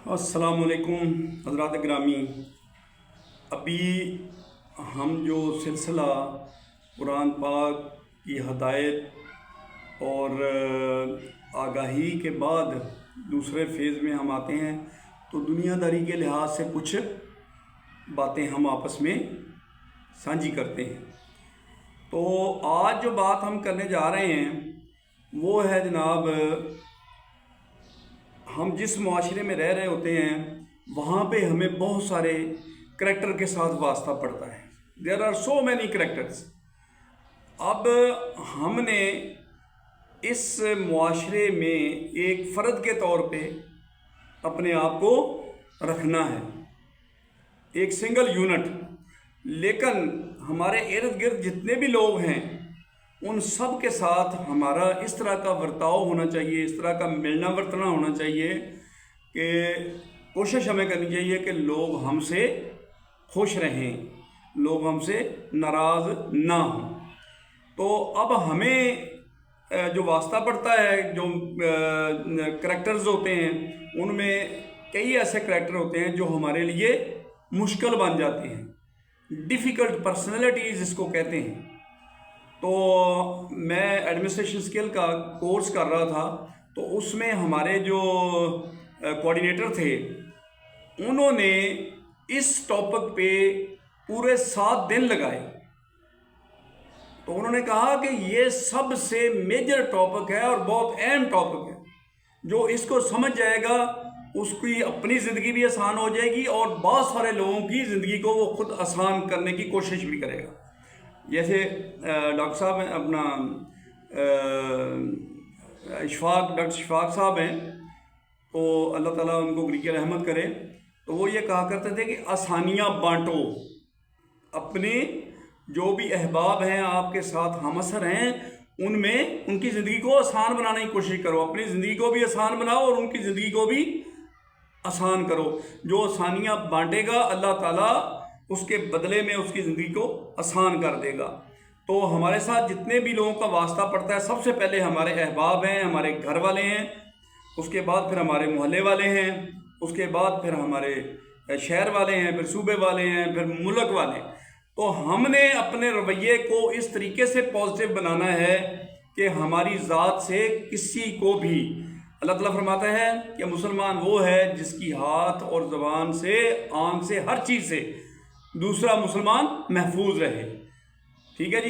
अस्सलाम वालेकुम हज़रात ग्रामी। अभी हम जो सिलसिला कुरान पाक की हदायत और आगाही के बाद दूसरे फेज़ में हम आते हैं, तो दुनियादारी के लिहाज से कुछ बातें हम आपस में साझी करते हैं। तो आज जो बात हम करने जा रहे हैं वो है जनाब, हम जिस मुआशरे में रह रहे होते हैं वहाँ पे हमें बहुत सारे करैक्टर के साथ वास्ता पड़ता है। There are so many characters. अब हमने इस मुआशरे में एक फ़र्द के तौर पे अपने आप को रखना है, एक सिंगल यूनिट। लेकिन हमारे इर्द गिर्द जितने भी लोग हैं उन सब के साथ हमारा इस तरह का बर्ताव होना चाहिए, इस तरह का मिलना वर्तना होना चाहिए कि कोशिश हमें करनी चाहिए कि लोग हमसे खुश रहें, लोग हमसे नाराज़ ना हों। तो अब हमें जो वास्ता पड़ता है, जो करैक्टर्स होते हैं उनमें कई ऐसे करैक्टर होते हैं जो हमारे लिए मुश्किल बन जाते हैं, डिफ़िकल्ट पर्सनैलिटीज़ इसको कहते हैं। तो मैं एडमिनिस्ट्रेशन स्किल का कोर्स कर रहा था, तो उसमें हमारे जो कोऑर्डिनेटर थे उन्होंने इस टॉपिक पे पूरे 7 दिन लगाए। तो उन्होंने कहा कि ये सबसे मेजर टॉपिक है और बहुत अहम टॉपिक है, जो इसको समझ जाएगा उसकी अपनी ज़िंदगी भी आसान हो जाएगी और बहुत सारे लोगों की ज़िंदगी को वो खुद आसान करने की कोशिश भी करेगा। जैसे डॉक्टर साहब हैं, अपना डॉक्टर इशफाक साहब हैं, तो अल्लाह ताला उनको गरीक़ रहमत करे। तो वो ये कहा करते थे कि आसानियाँ बांटो, अपने जो भी अहबाब हैं आपके साथ हमअसर हैं उनमें उनकी ज़िंदगी को आसान बनाने की कोशिश करो, अपनी ज़िंदगी को भी आसान बनाओ और उनकी ज़िंदगी को भी आसान करो। जो आसानियाँ बांटेगा अल्लाह ताला उसके बदले में उसकी ज़िंदगी को आसान कर देगा। तो हमारे साथ जितने भी लोगों का वास्ता पड़ता है, सबसे पहले हमारे अहबाब हैं, हमारे घर वाले हैं, उसके बाद फिर हमारे मोहल्ले वाले हैं, उसके बाद फिर हमारे शहर वाले हैं, फिर सूबे वाले हैं, फिर मुल्क वाले। तो हमने अपने रवैये को इस तरीके से पॉजिटिव बनाना है कि हमारी ज़ात से किसी को भी, अल्लाह ताला फरमाता है कि मुसलमान वो है जिसकी हाथ और ज़बान से, आँख से, हर चीज़ से दूसरा मुसलमान महफूज रहे। ठीक है जी।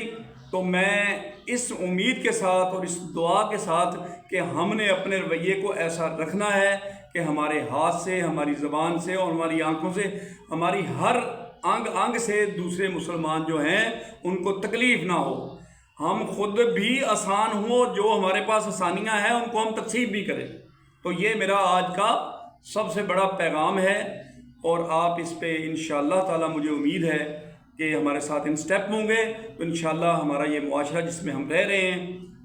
तो मैं इस उम्मीद के साथ और इस दुआ के साथ कि हमने अपने रवैये को ऐसा रखना है कि हमारे हाथ से, हमारी ज़बान से और हमारी आँखों से, हमारी हर अंग अंग से दूसरे मुसलमान जो हैं उनको तकलीफ़ ना हो, हम खुद भी आसान हो, जो हमारे पास आसानियाँ हैं उनको हम तकसीम भी करें। तो ये मेरा आज का सबसे बड़ा पैगाम है और आप इस पे इंशाअल्लाह ताला, मुझे उम्मीद है कि हमारे साथ इन स्टेप होंगे तो इंशाअल्लाह हमारा ये मुआशरा जिसमें हम रह रहे हैं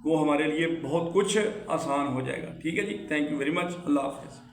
वो हमारे लिए बहुत कुछ आसान हो जाएगा। ठीक है जी। Thank you very much. अल्लाह हाफ़िज़।